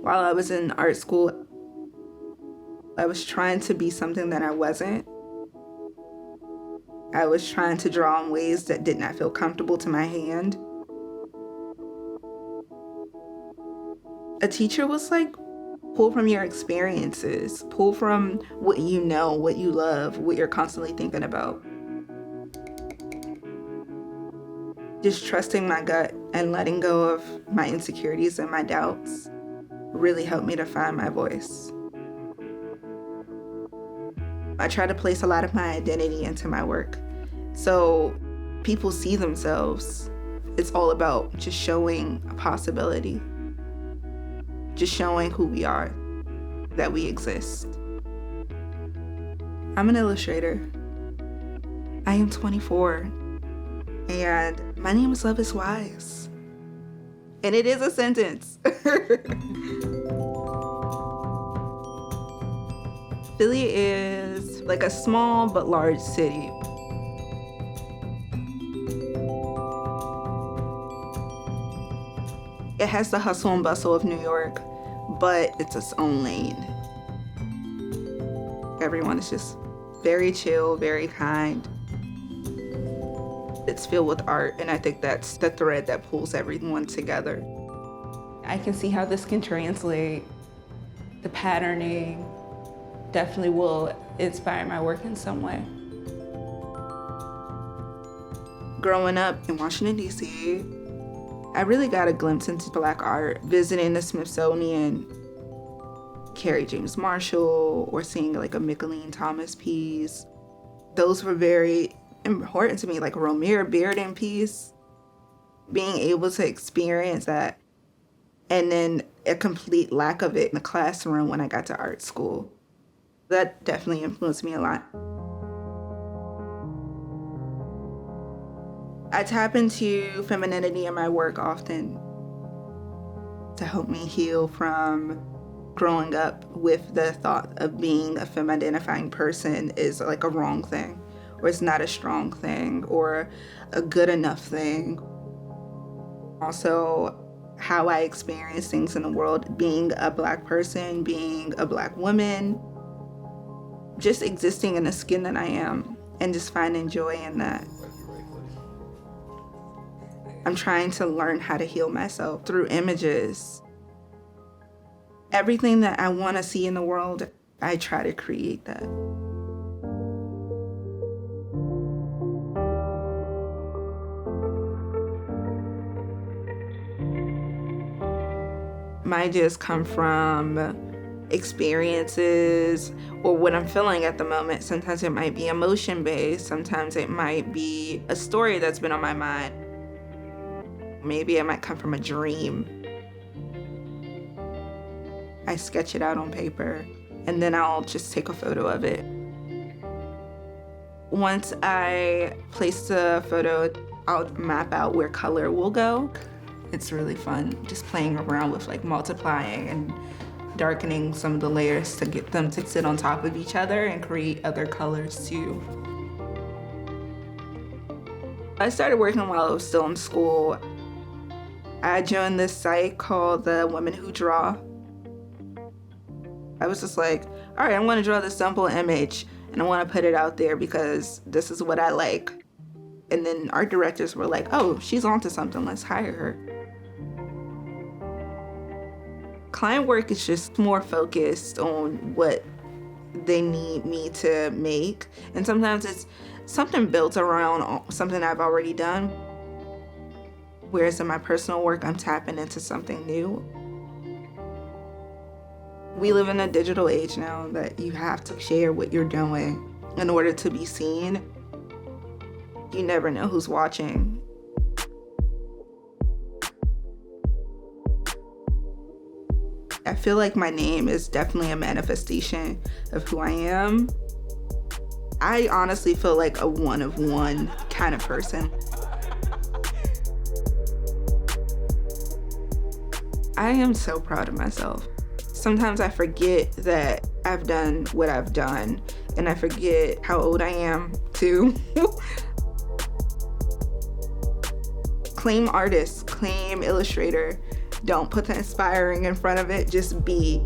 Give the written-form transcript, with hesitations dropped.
While I was in art school, I was trying to be something that I wasn't. I was trying to draw in ways that did not feel comfortable to my hand. A teacher was like, pull from your experiences, pull from what you know, what you love, what you're constantly thinking about. Just trusting my gut and letting go of my insecurities and my doubts really helped me to find my voice. I try to place a lot of my identity into my work, so people see themselves. It's all about just showing a possibility, just showing who we are, that we exist. I'm an illustrator. I am 24, and my name is Loveis. And it is a sentence. Philly is like a small but large city. It has the hustle and bustle of New York, but it's its own lane. Everyone is just very chill, very kind. It's filled with art, and I think that's the thread that pulls everyone together. I can see how this can translate. The patterning definitely will inspire my work in some way. Growing up in Washington, D.C., I really got a glimpse into Black art, visiting the Smithsonian, Carrie James Marshall, or seeing like a Mickalene Thomas piece. Those were very important to me, like a Romare Bearden piece. Being able to experience that, and then a complete lack of it in the classroom when I got to art school. That definitely influenced me a lot. I tap into femininity in my work often to help me heal from growing up with the thought of being a femme-identifying person is like a wrong thing, or it's not a strong thing, or a good enough thing. Also, how I experience things in the world, being a Black person, being a Black woman, just existing in the skin that I am, and just finding joy in that. I'm trying to learn how to heal myself through images. Everything that I want to see in the world, I try to create that. My ideas come from experiences or what I'm feeling at the moment. Sometimes it might be emotion-based. Sometimes it might be a story that's been on my mind. Maybe it might come from a dream. I sketch it out on paper, and then I'll just take a photo of it. Once I place the photo, I'll map out where color will go. It's really fun just playing around with like multiplying and darkening some of the layers to get them to sit on top of each other and create other colors too. I started working while I was still in school. I joined this site called The Women Who Draw. I was just like, all right, I'm gonna draw this simple image and I wanna put it out there because this is what I like. And then art directors were like, oh, she's onto something, let's hire her. Client work is just more focused on what they need me to make. And sometimes it's something built around something I've already done. Whereas in my personal work, I'm tapping into something new. We live in a digital age now that you have to share what you're doing in order to be seen. You never know who's watching. I feel like my name is definitely a manifestation of who I am. I honestly feel like a one of one kind of person. I am so proud of myself. Sometimes I forget that I've done what I've done, and I forget how old I am too. Claim artist, claim illustrator. Don't put the inspiring in front of it. Just be